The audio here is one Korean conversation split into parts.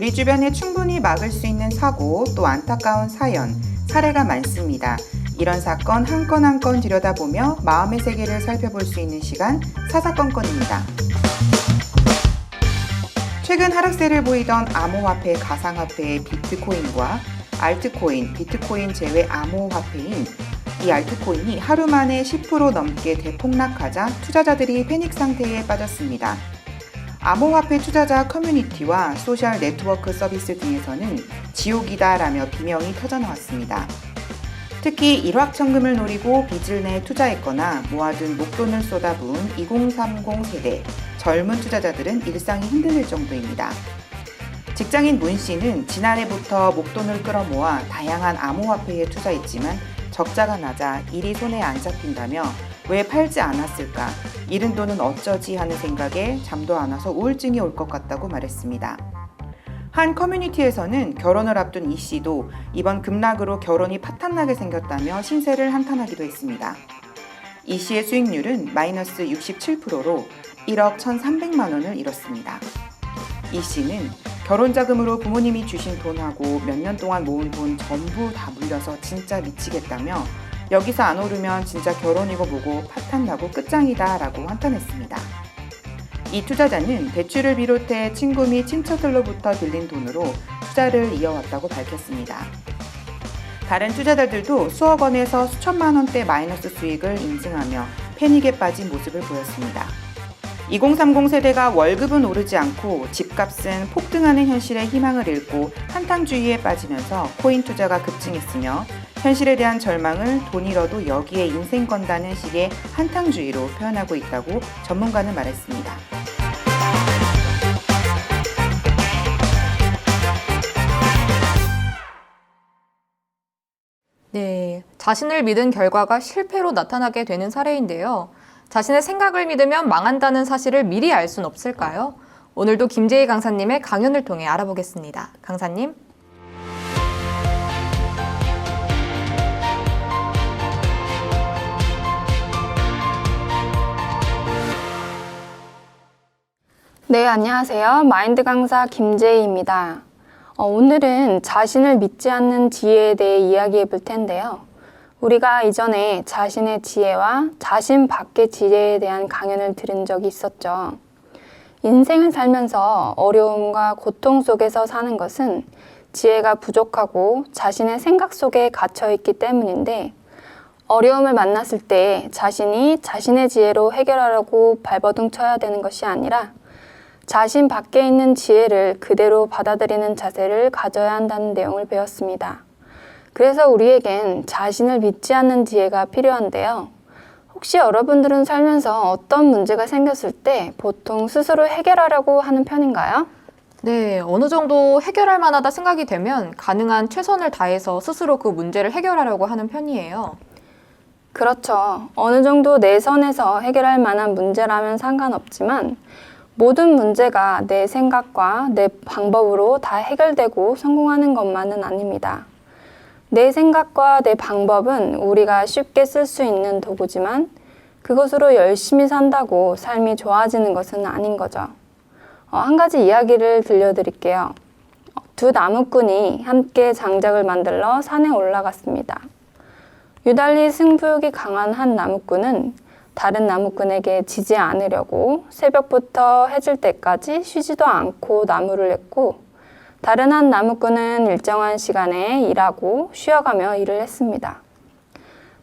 우리 주변에 충분히 막을 수 있는 사고, 또 안타까운 사연, 사례가 많습니다. 이런 사건 한 건 한 건 들여다보며 마음의 세계를 살펴볼 수 있는 시간, 사사건건입니다. 최근 하락세를 보이던 암호화폐, 가상화폐의 비트코인과 알트코인, 비트코인 제외 암호화폐인 이 알트코인이 하루 만에 10% 넘게 대폭락하자 투자자들이 패닉 상태에 빠졌습니다. 암호화폐 투자자 커뮤니티와 소셜 네트워크 서비스 등에서는 지옥이다라며 비명이 터져나왔습니다. 특히 일확천금을 노리고 빚을 내 투자했거나 모아둔 목돈을 쏟아부은 2030 세대 젊은 투자자들은 일상이 흔들릴 정도입니다. 직장인 문 씨는 지난해부터 목돈을 끌어모아 다양한 암호화폐에 투자했지만 적자가 나자 일이 손에 안 잡힌다며 왜 팔지 않았을까? 잃은 돈은 어쩌지 하는 생각에 잠도 안 와서 우울증이 올 것 같다고 말했습니다. 한 커뮤니티에서는 결혼을 앞둔 이 씨도 이번 급락으로 결혼이 파탄나게 생겼다며 신세를 한탄하기도 했습니다. 이 씨의 수익률은 마이너스 67%로 1억 1,300만 원을 잃었습니다. 이 씨는 결혼 자금으로 부모님이 주신 돈하고 몇 년 동안 모은 돈 전부 다 물려서 진짜 미치겠다며 여기서 안 오르면 진짜 결혼이고 뭐고 파탄나고 끝장이다 라고 한탄했습니다. 이 투자자는 대출을 비롯해 친구 및 친척들로부터 빌린 돈으로 투자를 이어왔다고 밝혔습니다. 다른 투자자들도 수억 원에서 수천만 원대 마이너스 수익을 인증하며 패닉에 빠진 모습을 보였습니다. 2030 세대가 월급은 오르지 않고 집값은 폭등하는 현실에 희망을 잃고 한탕주의에 빠지면서 코인 투자가 급증했으며 현실에 대한 절망을 돈 잃어도 여기에 인생 건다는 식의 한탕주의로 표현하고 있다고 전문가는 말했습니다. 네, 자신을 믿은 결과가 실패로 나타나게 되는 사례인데요. 자신의 생각을 믿으면 망한다는 사실을 미리 알 순 없을까요? 오늘도 김재희 강사님의 강연을 통해 알아보겠습니다. 강사님. 네, 안녕하세요. 마인드 강사 김재희입니다. 오늘은 자신을 믿지 않는 지혜에 대해 이야기해 볼 텐데요. 우리가 이전에 자신의 지혜와 자신 밖의 지혜에 대한 강연을 들은 적이 있었죠. 인생을 살면서 어려움과 고통 속에서 사는 것은 지혜가 부족하고 자신의 생각 속에 갇혀 있기 때문인데, 어려움을 만났을 때 자신이 자신의 지혜로 해결하려고 발버둥 쳐야 되는 것이 아니라 자신 밖에 있는 지혜를 그대로 받아들이는 자세를 가져야 한다는 내용을 배웠습니다. 그래서 우리에겐 자신을 믿지 않는 지혜가 필요한데요. 혹시 여러분들은 살면서 어떤 문제가 생겼을 때 보통 스스로 해결하려고 하는 편인가요? 네, 어느 정도 해결할 만하다 생각이 되면 가능한 최선을 다해서 스스로 그 문제를 해결하려고 하는 편이에요. 그렇죠. 어느 정도 내 선에서 해결할 만한 문제라면 상관없지만 모든 문제가 내 생각과 내 방법으로 다 해결되고 성공하는 것만은 아닙니다. 내 생각과 내 방법은 우리가 쉽게 쓸 수 있는 도구지만 그것으로 열심히 산다고 삶이 좋아지는 것은 아닌 거죠. 한 가지 이야기를 들려드릴게요. 두 나무꾼이 함께 장작을 만들러 산에 올라갔습니다. 유달리 승부욕이 강한 한 나무꾼은 다른 나무꾼에게 지지 않으려고 새벽부터 해질 때까지 쉬지도 않고 나무를 냈고, 다른 한 나무꾼은 일정한 시간에 일하고 쉬어가며 일을 했습니다.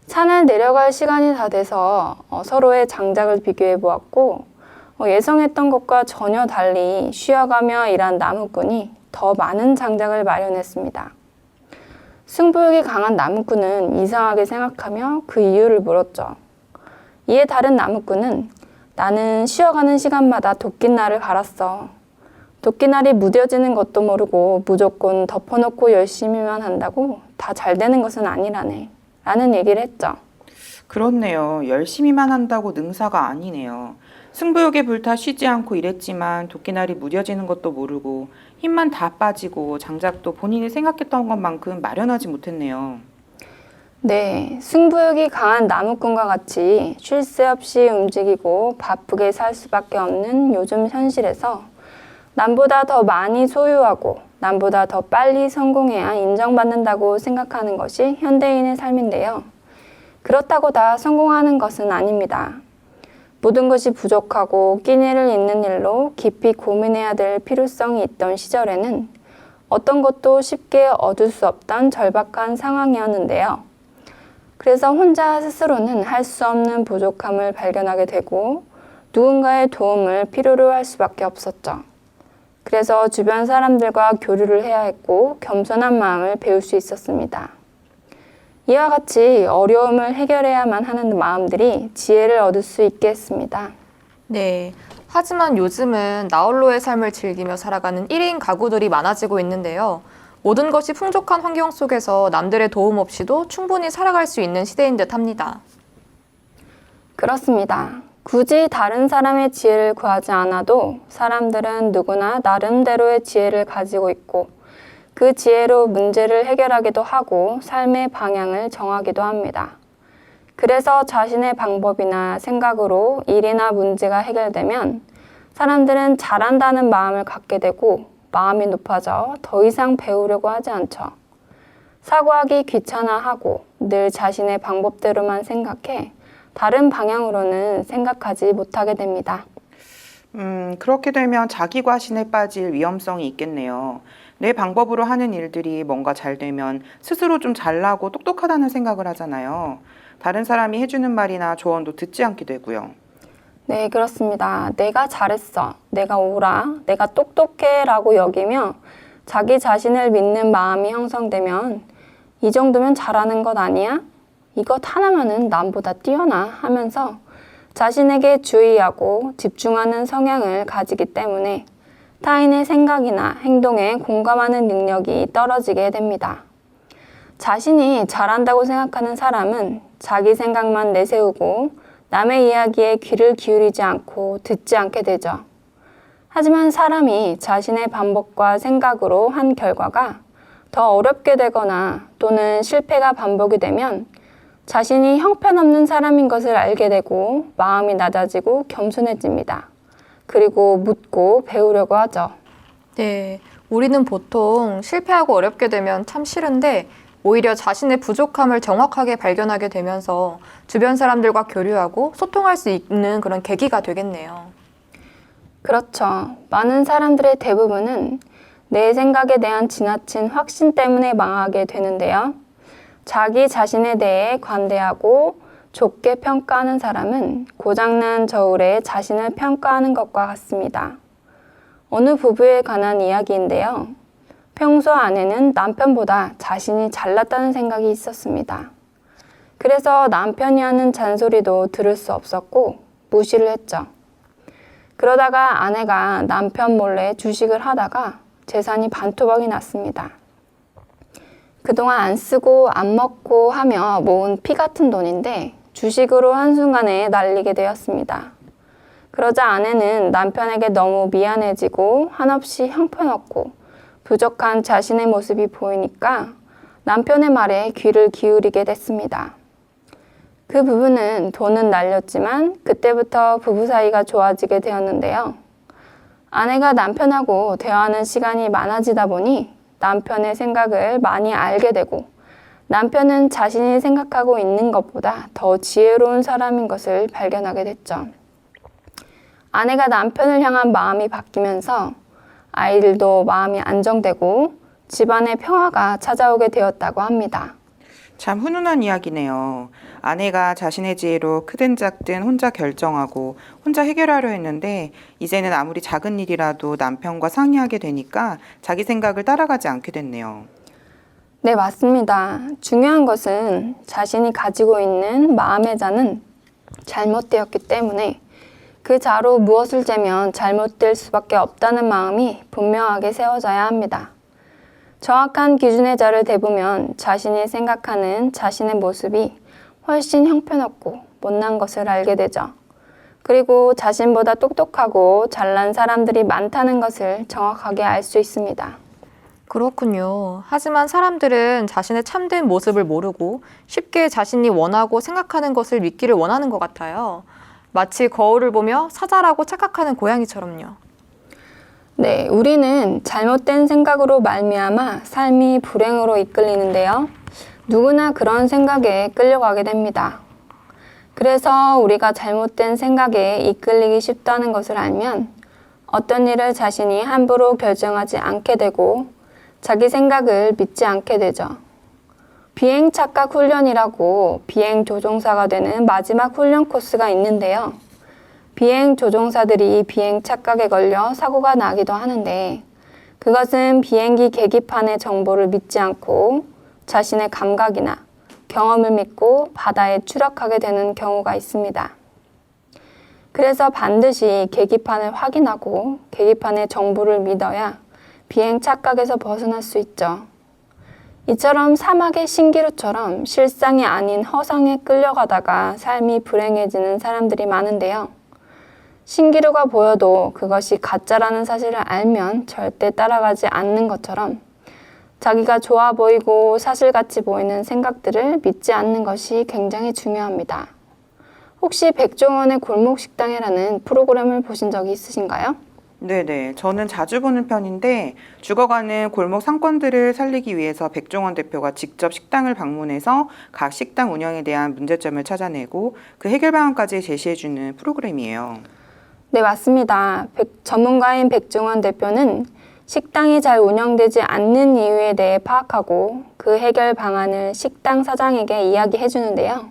산을 내려갈 시간이 다 돼서 서로의 장작을 비교해 보았고, 예상했던 것과 전혀 달리 쉬어가며 일한 나무꾼이 더 많은 장작을 마련했습니다. 승부욕이 강한 나무꾼은 이상하게 생각하며 그 이유를 물었죠. 이에 다른 나무꾼은 나는 쉬어가는 시간마다 도끼날을 갈았어. 도끼날이 무뎌지는 것도 모르고 무조건 덮어놓고 열심히만 한다고 다 잘 되는 것은 아니라네. 라는 얘기를 했죠. 그렇네요. 열심히만 한다고 능사가 아니네요. 승부욕에 불타 쉬지 않고 일했지만 도끼날이 무뎌지는 것도 모르고 힘만 다 빠지고 장작도 본인이 생각했던 것만큼 마련하지 못했네요. 네, 승부욕이 강한 나무꾼과 같이 쉴 새 없이 움직이고 바쁘게 살 수밖에 없는 요즘 현실에서 남보다 더 많이 소유하고 남보다 더 빨리 성공해야 인정받는다고 생각하는 것이 현대인의 삶인데요. 그렇다고 다 성공하는 것은 아닙니다. 모든 것이 부족하고 끼니를 잇는 일로 깊이 고민해야 될 필요성이 있던 시절에는 어떤 것도 쉽게 얻을 수 없던 절박한 상황이었는데요. 그래서 혼자 스스로는 할 수 없는 부족함을 발견하게 되고 누군가의 도움을 필요로 할 수밖에 없었죠. 그래서 주변 사람들과 교류를 해야 했고 겸손한 마음을 배울 수 있었습니다. 이와 같이 어려움을 해결해야만 하는 마음들이 지혜를 얻을 수 있게 했습니다. 네. 하지만 요즘은 나홀로의 삶을 즐기며 살아가는 1인 가구들이 많아지고 있는데요. 모든 것이 풍족한 환경 속에서 남들의 도움 없이도 충분히 살아갈 수 있는 시대인 듯 합니다. 그렇습니다. 굳이 다른 사람의 지혜를 구하지 않아도 사람들은 누구나 나름대로의 지혜를 가지고 있고 그 지혜로 문제를 해결하기도 하고 삶의 방향을 정하기도 합니다. 그래서 자신의 방법이나 생각으로 일이나 문제가 해결되면 사람들은 잘한다는 마음을 갖게 되고 마음이 높아져 더 이상 배우려고 하지 않죠. 사고하기 귀찮아하고 늘 자신의 방법대로만 생각해 다른 방향으로는 생각하지 못하게 됩니다. 그렇게 되면 자기 과신에 빠질 위험성이 있겠네요. 내 방법으로 하는 일들이 뭔가 잘 되면 스스로 좀 잘나고 똑똑하다는 생각을 하잖아요. 다른 사람이 해주는 말이나 조언도 듣지 않게 되고요. 네, 그렇습니다. 내가 잘했어, 내가 옳아, 내가 똑똑해 라고 여기며 자기 자신을 믿는 마음이 형성되면 이 정도면 잘하는 것 아니야? 이것 하나만은 남보다 뛰어나 하면서 자신에게 주의하고 집중하는 성향을 가지기 때문에 타인의 생각이나 행동에 공감하는 능력이 떨어지게 됩니다. 자신이 잘한다고 생각하는 사람은 자기 생각만 내세우고 남의 이야기에 귀를 기울이지 않고 듣지 않게 되죠. 하지만 사람이 자신의 방법과 생각으로 한 결과가 더 어렵게 되거나 또는 실패가 반복이 되면 자신이 형편없는 사람인 것을 알게 되고 마음이 낮아지고 겸손해집니다. 그리고 묻고 배우려고 하죠. 네. 우리는 보통 실패하고 어렵게 되면 참 싫은데 오히려 자신의 부족함을 정확하게 발견하게 되면서 주변 사람들과 교류하고 소통할 수 있는 그런 계기가 되겠네요. 그렇죠. 많은 사람들의 대부분은 내 생각에 대한 지나친 확신 때문에 망하게 되는데요. 자기 자신에 대해 관대하고 좁게 평가하는 사람은 고장난 저울에 자신을 평가하는 것과 같습니다. 어느 부부에 관한 이야기인데요. 평소 아내는 남편보다 자신이 잘났다는 생각이 있었습니다. 그래서 남편이 하는 잔소리도 들을 수 없었고 무시를 했죠. 그러다가 아내가 남편 몰래 주식을 하다가 재산이 반토막이 났습니다. 그동안 안 쓰고 안 먹고 하며 모은 피 같은 돈인데 주식으로 한순간에 날리게 되었습니다. 그러자 아내는 남편에게 너무 미안해지고 한없이 형편없고 부족한 자신의 모습이 보이니까 남편의 말에 귀를 기울이게 됐습니다. 그 부부는 돈은 날렸지만 그때부터 부부 사이가 좋아지게 되었는데요. 아내가 남편하고 대화하는 시간이 많아지다 보니 남편의 생각을 많이 알게 되고 남편은 자신이 생각하고 있는 것보다 더 지혜로운 사람인 것을 발견하게 됐죠. 아내가 남편을 향한 마음이 바뀌면서 아이들도 마음이 안정되고 집안의 평화가 찾아오게 되었다고 합니다. 참 훈훈한 이야기네요. 아내가 자신의 지혜로 크든 작든 혼자 결정하고 혼자 해결하려 했는데 이제는 아무리 작은 일이라도 남편과 상의하게 되니까 자기 생각을 따라가지 않게 됐네요. 네, 맞습니다. 중요한 것은 자신이 가지고 있는 마음의 자는 잘못되었기 때문에 그 자로 무엇을 재면 잘못될 수밖에 없다는 마음이 분명하게 세워져야 합니다. 정확한 기준의 자를 대보면 자신이 생각하는 자신의 모습이 훨씬 형편없고 못난 것을 알게 되죠. 그리고 자신보다 똑똑하고 잘난 사람들이 많다는 것을 정확하게 알 수 있습니다. 그렇군요. 하지만 사람들은 자신의 참된 모습을 모르고 쉽게 자신이 원하고 생각하는 것을 믿기를 원하는 것 같아요. 마치 거울을 보며 사자라고 착각하는 고양이처럼요. 네, 우리는 잘못된 생각으로 말미암아 삶이 불행으로 이끌리는데요. 누구나 그런 생각에 끌려가게 됩니다. 그래서 우리가 잘못된 생각에 이끌리기 쉽다는 것을 알면 어떤 일을 자신이 함부로 결정하지 않게 되고 자기 생각을 믿지 않게 되죠. 비행착각 훈련이라고 비행조종사가 되는 마지막 훈련 코스가 있는데요. 비행조종사들이 비행착각에 걸려 사고가 나기도 하는데 그것은 비행기 계기판의 정보를 믿지 않고 자신의 감각이나 경험을 믿고 바다에 추락하게 되는 경우가 있습니다. 그래서 반드시 계기판을 확인하고 계기판의 정보를 믿어야 비행 착각에서 벗어날 수 있죠. 이처럼 사막의 신기루처럼 실상이 아닌 허상에 끌려가다가 삶이 불행해지는 사람들이 많은데요. 신기루가 보여도 그것이 가짜라는 사실을 알면 절대 따라가지 않는 것처럼 자기가 좋아 보이고 사실같이 보이는 생각들을 믿지 않는 것이 굉장히 중요합니다. 혹시 백종원의 골목식당이라는 프로그램을 보신 적이 있으신가요? 네네. 저는 자주 보는 편인데 죽어가는 골목 상권들을 살리기 위해서 백종원 대표가 직접 식당을 방문해서 각 식당 운영에 대한 문제점을 찾아내고 그 해결 방안까지 제시해주는 프로그램이에요. 네, 맞습니다. 전문가인 백종원 대표는 식당이 잘 운영되지 않는 이유에 대해 파악하고 그 해결 방안을 식당 사장에게 이야기해 주는데요.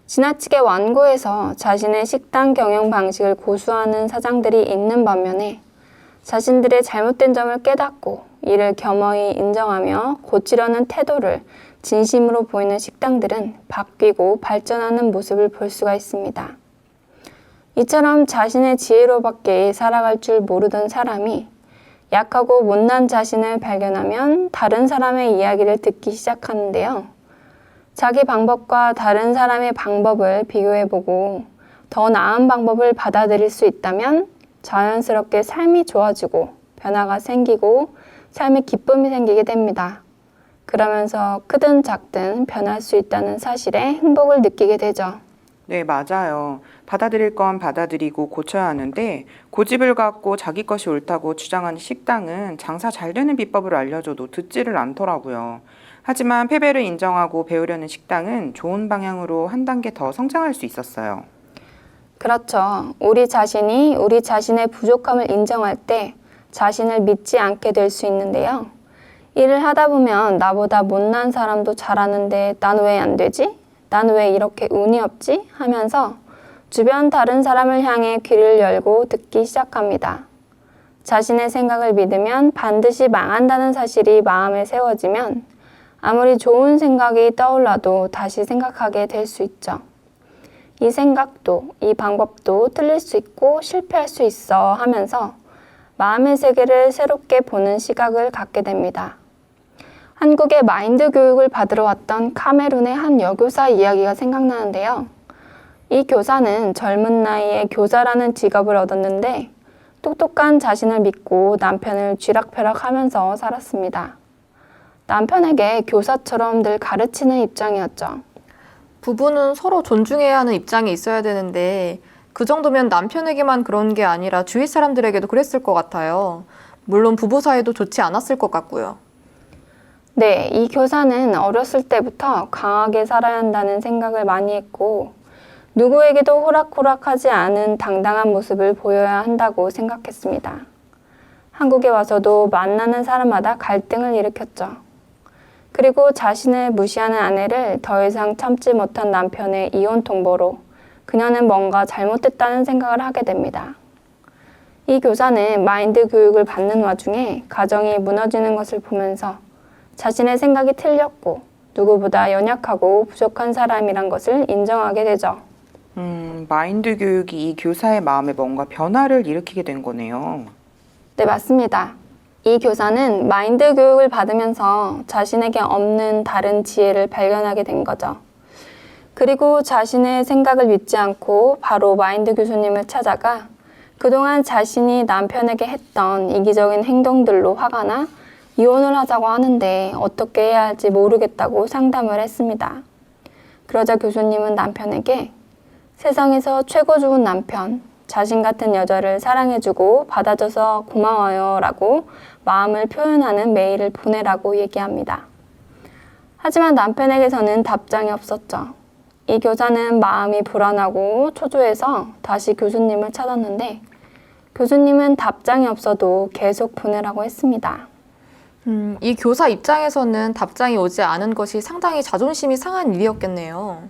지나치게 완고해서 자신의 식당 경영 방식을 고수하는 사장들이 있는 반면에 자신들의 잘못된 점을 깨닫고 이를 겸허히 인정하며 고치려는 태도를 진심으로 보이는 식당들은 바뀌고 발전하는 모습을 볼 수가 있습니다. 이처럼 자신의 지혜로밖에 살아갈 줄 모르던 사람이 약하고 못난 자신을 발견하면 다른 사람의 이야기를 듣기 시작하는데요. 자기 방법과 다른 사람의 방법을 비교해보고 더 나은 방법을 받아들일 수 있다면 자연스럽게 삶이 좋아지고 변화가 생기고 삶에 기쁨이 생기게 됩니다. 그러면서 크든 작든 변할 수 있다는 사실에 행복을 느끼게 되죠. 네, 맞아요. 받아들일 건 받아들이고 고쳐야 하는데 고집을 갖고 자기 것이 옳다고 주장하는 식당은 장사 잘 되는 비법을 알려줘도 듣지를 않더라고요. 하지만 패배를 인정하고 배우려는 식당은 좋은 방향으로 한 단계 더 성장할 수 있었어요. 그렇죠. 우리 자신이 우리 자신의 부족함을 인정할 때 자신을 믿지 않게 될 수 있는데요. 일을 하다 보면 나보다 못난 사람도 잘하는데 난 왜 안 되지? 난 왜 이렇게 운이 없지? 하면서 주변 다른 사람을 향해 귀를 열고 듣기 시작합니다. 자신의 생각을 믿으면 반드시 망한다는 사실이 마음에 세워지면 아무리 좋은 생각이 떠올라도 다시 생각하게 될 수 있죠. 이 생각도, 이 방법도 틀릴 수 있고 실패할 수 있어 하면서 마음의 세계를 새롭게 보는 시각을 갖게 됩니다. 한국의 마인드 교육을 받으러 왔던 카메룬의 한 여교사 이야기가 생각나는데요. 이 교사는 젊은 나이에 교사라는 직업을 얻었는데 똑똑한 자신을 믿고 남편을 쥐락펴락하면서 살았습니다. 남편에게 교사처럼 늘 가르치는 입장이었죠. 부부는 서로 존중해야 하는 입장이 있어야 되는데 그 정도면 남편에게만 그런 게 아니라 주위 사람들에게도 그랬을 것 같아요. 물론 부부 사이도 좋지 않았을 것 같고요. 네, 이 교사는 어렸을 때부터 강하게 살아야 한다는 생각을 많이 했고 누구에게도 호락호락하지 않은 당당한 모습을 보여야 한다고 생각했습니다. 한국에 와서도 만나는 사람마다 갈등을 일으켰죠. 그리고 자신을 무시하는 아내를 더 이상 참지 못한 남편의 이혼 통보로 그녀는 뭔가 잘못됐다는 생각을 하게 됩니다. 이 교사는 마인드 교육을 받는 와중에 가정이 무너지는 것을 보면서 자신의 생각이 틀렸고 누구보다 연약하고 부족한 사람이란 것을 인정하게 되죠. 마인드 교육이 이 교사의 마음에 뭔가 변화를 일으키게 된 거네요. 네, 맞습니다. 이 교사는 마인드 교육을 받으면서 자신에게 없는 다른 지혜를 발견하게 된 거죠. 그리고 자신의 생각을 믿지 않고 바로 마인드 교수님을 찾아가 그동안 자신이 남편에게 했던 이기적인 행동들로 화가 나 이혼을 하자고 하는데 어떻게 해야 할지 모르겠다고 상담을 했습니다. 그러자 교수님은 남편에게 세상에서 최고 좋은 남편, 자신 같은 여자를 사랑해주고 받아줘서 고마워요 라고 마음을 표현하는 메일을 보내라고 얘기합니다. 하지만 남편에게서는 답장이 없었죠. 이 교사는 마음이 불안하고 초조해서 다시 교수님을 찾았는데 교수님은 답장이 없어도 계속 보내라고 했습니다. 이 교사 입장에서는 답장이 오지 않은 것이 상당히 자존심이 상한 일이었겠네요.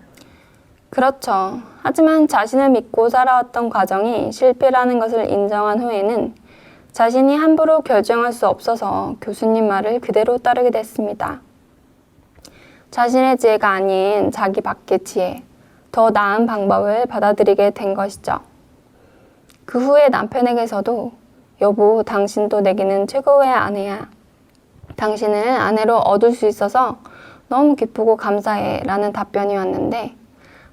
그렇죠. 하지만 자신을 믿고 살아왔던 과정이 실패라는 것을 인정한 후에는 자신이 함부로 결정할 수 없어서 교수님 말을 그대로 따르게 됐습니다. 자신의 지혜가 아닌 자기 밖의 지혜, 더 나은 방법을 받아들이게 된 것이죠. 그 후에 남편에게서도 여보, 당신도 내게는 최고의 아내야. 당신을 아내로 얻을 수 있어서 너무 기쁘고 감사해 라는 답변이 왔는데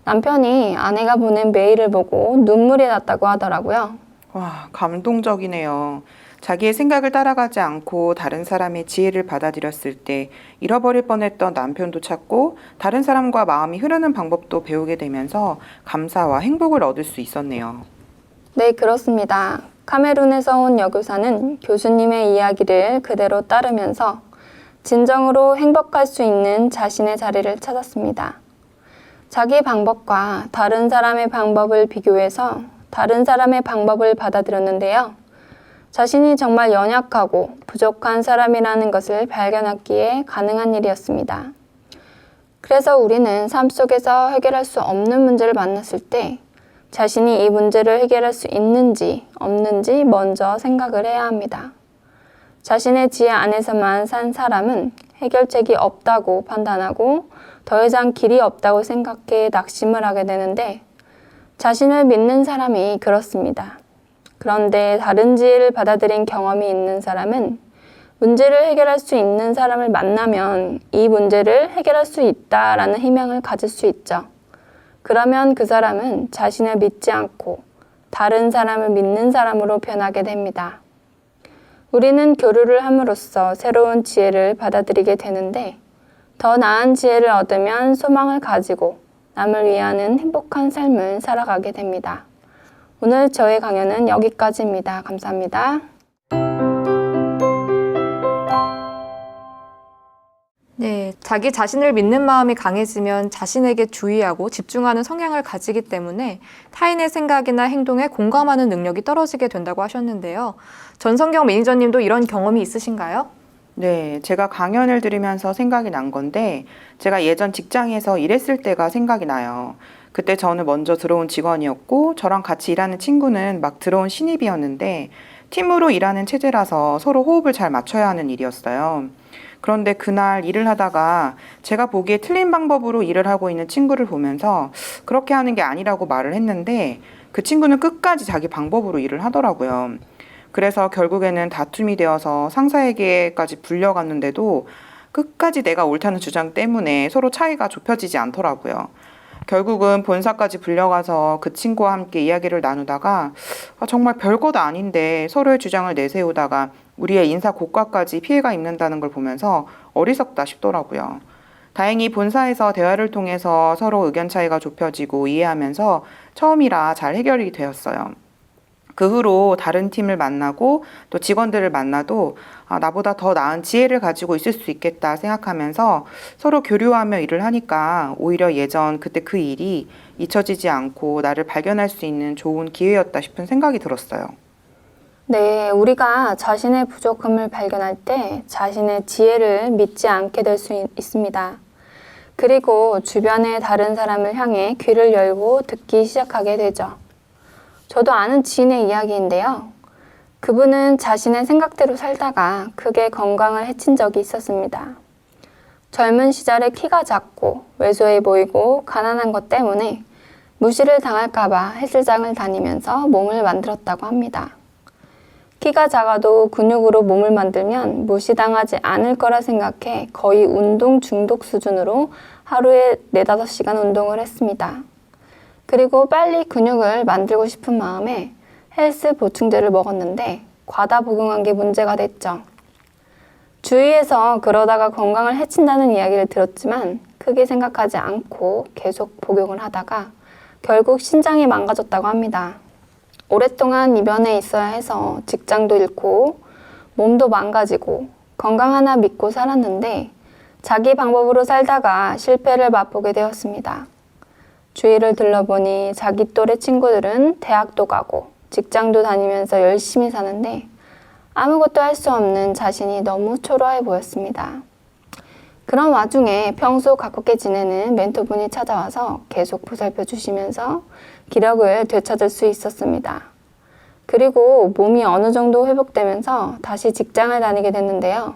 남편이 아내가 보낸 메일을 보고 눈물이 났다고 하더라고요. 와, 감동적이네요. 자기의 생각을 따라가지 않고 다른 사람의 지혜를 받아들였을 때 잃어버릴 뻔했던 남편도 찾고 다른 사람과 마음이 흐르는 방법도 배우게 되면서 감사와 행복을 얻을 수 있었네요. 네, 그렇습니다. 카메룬에서 온 여교사는 교수님의 이야기를 그대로 따르면서 진정으로 행복할 수 있는 자신의 자리를 찾았습니다. 자기 방법과 다른 사람의 방법을 비교해서 다른 사람의 방법을 받아들였는데요. 자신이 정말 연약하고 부족한 사람이라는 것을 발견하기에 가능한 일이었습니다. 그래서 우리는 삶 속에서 해결할 수 없는 문제를 만났을 때 자신이 이 문제를 해결할 수 있는지 없는지 먼저 생각을 해야 합니다. 자신의 지혜 안에서만 산 사람은 해결책이 없다고 판단하고 더 이상 길이 없다고 생각해 낙심을 하게 되는데 자신을 믿는 사람이 그렇습니다. 그런데 다른 지혜를 받아들인 경험이 있는 사람은 문제를 해결할 수 있는 사람을 만나면 이 문제를 해결할 수 있다라는 희망을 가질 수 있죠. 그러면 그 사람은 자신을 믿지 않고 다른 사람을 믿는 사람으로 변하게 됩니다. 우리는 교류를 함으로써 새로운 지혜를 받아들이게 되는데 더 나은 지혜를 얻으면 소망을 가지고 남을 위하는 행복한 삶을 살아가게 됩니다. 오늘 저의 강연은 여기까지입니다. 감사합니다. 네, 자기 자신을 믿는 마음이 강해지면 자신에게 주의하고 집중하는 성향을 가지기 때문에 타인의 생각이나 행동에 공감하는 능력이 떨어지게 된다고 하셨는데요. 전성경 매니저님도 이런 경험이 있으신가요? 네, 제가 강연을 들으면서 생각이 난 건데 제가 예전 직장에서 일했을 때가 생각이 나요. 그때 저는 먼저 들어온 직원이었고 저랑 같이 일하는 친구는 막 들어온 신입이었는데 팀으로 일하는 체제라서 서로 호흡을 잘 맞춰야 하는 일이었어요. 그런데 그날 일을 하다가 제가 보기에 틀린 방법으로 일을 하고 있는 친구를 보면서 그렇게 하는 게 아니라고 말을 했는데 그 친구는 끝까지 자기 방법으로 일을 하더라고요. 그래서 결국에는 다툼이 되어서 상사에게까지 불려갔는데도 끝까지 내가 옳다는 주장 때문에 서로 차이가 좁혀지지 않더라고요. 결국은 본사까지 불려가서 그 친구와 함께 이야기를 나누다가 정말 별것 아닌데 서로의 주장을 내세우다가 우리의 인사 고과까지 피해가 입는다는 걸 보면서 어리석다 싶더라고요. 다행히 본사에서 대화를 통해서 서로 의견 차이가 좁혀지고 이해하면서 처음이라 잘 해결이 되었어요. 그 후로 다른 팀을 만나고 또 직원들을 만나도 나보다 더 나은 지혜를 가지고 있을 수 있겠다 생각하면서 서로 교류하며 일을 하니까 오히려 예전 그때 그 일이 잊혀지지 않고 나를 발견할 수 있는 좋은 기회였다 싶은 생각이 들었어요. 네, 우리가 자신의 부족함을 발견할 때 자신의 지혜를 믿지 않게 될 수 있습니다. 그리고 주변의 다른 사람을 향해 귀를 열고 듣기 시작하게 되죠. 저도 아는 지인의 이야기인데요. 그분은 자신의 생각대로 살다가 크게 건강을 해친 적이 있었습니다. 젊은 시절에 키가 작고 왜소해 보이고 가난한 것 때문에 무시를 당할까봐 헬스장을 다니면서 몸을 만들었다고 합니다. 키가 작아도 근육으로 몸을 만들면 무시당하지 않을 거라 생각해 거의 운동 중독 수준으로 하루에 4-5시간 운동을 했습니다. 그리고 빨리 근육을 만들고 싶은 마음에 헬스 보충제를 먹었는데 과다 복용한 게 문제가 됐죠. 주위에서 그러다가 건강을 해친다는 이야기를 들었지만 크게 생각하지 않고 계속 복용을 하다가 결국 신장이 망가졌다고 합니다. 오랫동안 이변에 있어야 해서 직장도 잃고 몸도 망가지고 건강 하나 믿고 살았는데 자기 방법으로 살다가 실패를 맛보게 되었습니다. 주위를 둘러보니 자기 또래 친구들은 대학도 가고 직장도 다니면서 열심히 사는데 아무것도 할 수 없는 자신이 너무 초라해 보였습니다. 그런 와중에 평소 가깝게 지내는 멘토분이 찾아와서 계속 보살펴 주시면서 기력을 되찾을 수 있었습니다. 그리고 몸이 어느 정도 회복되면서 다시 직장을 다니게 됐는데요.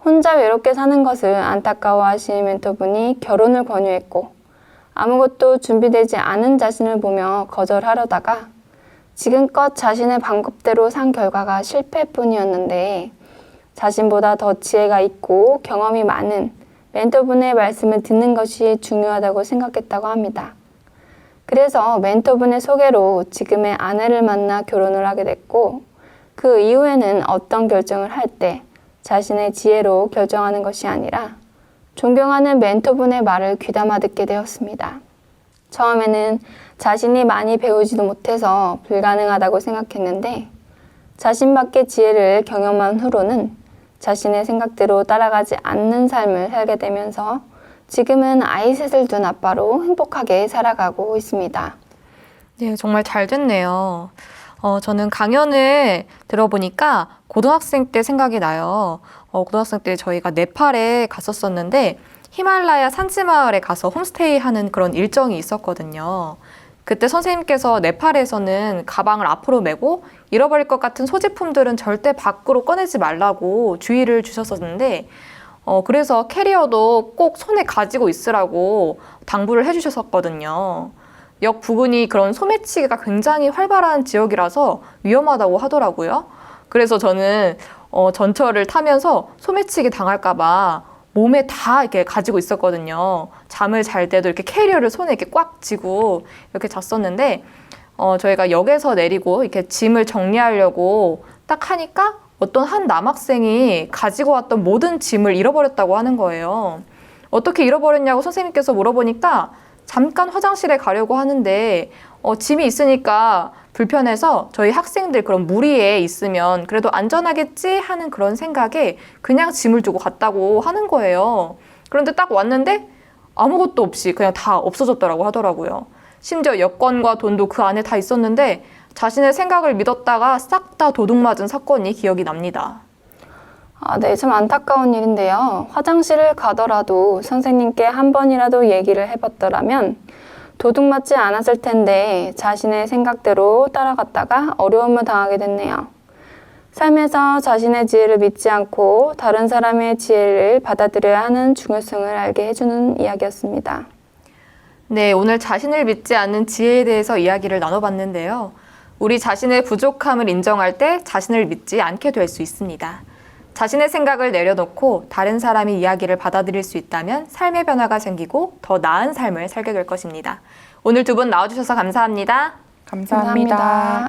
혼자 외롭게 사는 것을 안타까워하시는 멘토분이 결혼을 권유했고 아무것도 준비되지 않은 자신을 보며 거절하려다가 지금껏 자신의 방법대로 산 결과가 실패뿐이었는데 자신보다 더 지혜가 있고 경험이 많은 멘토분의 말씀을 듣는 것이 중요하다고 생각했다고 합니다. 그래서 멘토분의 소개로 지금의 아내를 만나 결혼을 하게 됐고 그 이후에는 어떤 결정을 할 때 자신의 지혜로 결정하는 것이 아니라 존경하는 멘토분의 말을 귀담아 듣게 되었습니다. 처음에는 자신이 많이 배우지도 못해서 불가능하다고 생각했는데 자신밖의 지혜를 경험한 후로는 자신의 생각대로 따라가지 않는 삶을 살게 되면서 지금은 아이 셋을 둔 아빠로 행복하게 살아가고 있습니다. 네, 정말 잘 됐네요. 저는 강연을 들어보니까 고등학생 때 생각이 나요. 고등학생 때 저희가 네팔에 갔었었는데 히말라야 산지마을에 가서 홈스테이 하는 그런 일정이 있었거든요. 그때 선생님께서 네팔에서는 가방을 앞으로 메고 잃어버릴 것 같은 소지품들은 절대 밖으로 꺼내지 말라고 주의를 주셨었는데 그래서 캐리어도 꼭 손에 가지고 있으라고 당부를 해주셨었거든요. 역 부근이 그런 소매치기가 굉장히 활발한 지역이라서 위험하다고 하더라고요. 그래서 저는 전철을 타면서 소매치기 당할까 봐 몸에 다 이렇게 가지고 있었거든요. 잠을 잘 때도 이렇게 캐리어를 손에 이렇게 꽉 쥐고 이렇게 잤었는데 저희가 역에서 내리고 이렇게 짐을 정리하려고 딱 하니까 어떤 한 남학생이 가지고 왔던 모든 짐을 잃어버렸다고 하는 거예요. 어떻게 잃어버렸냐고 선생님께서 물어보니까 잠깐 화장실에 가려고 하는데 짐이 있으니까 불편해서 저희 학생들 그런 무리에 있으면 그래도 안전하겠지 하는 그런 생각에 그냥 짐을 두고 갔다고 하는 거예요. 그런데 딱 왔는데 아무것도 없이 그냥 다 없어졌더라고 하더라고요. 심지어 여권과 돈도 그 안에 다 있었는데 자신의 생각을 믿었다가 싹 다 도둑맞은 사건이 기억이 납니다. 네, 참 안타까운 일인데요. 화장실을 가더라도 선생님께 한 번이라도 얘기를 해봤더라면 도둑맞지 않았을 텐데 자신의 생각대로 따라갔다가 어려움을 당하게 됐네요. 삶에서 자신의 지혜를 믿지 않고 다른 사람의 지혜를 받아들여야 하는 중요성을 알게 해주는 이야기였습니다. 네, 오늘 자신을 믿지 않는 지혜에 대해서 이야기를 나눠봤는데요. 우리 자신의 부족함을 인정할 때 자신을 믿지 않게 될 수 있습니다. 자신의 생각을 내려놓고 다른 사람의 이야기를 받아들일 수 있다면 삶의 변화가 생기고 더 나은 삶을 살게 될 것입니다. 오늘 두 분 나와주셔서 감사합니다. 감사합니다.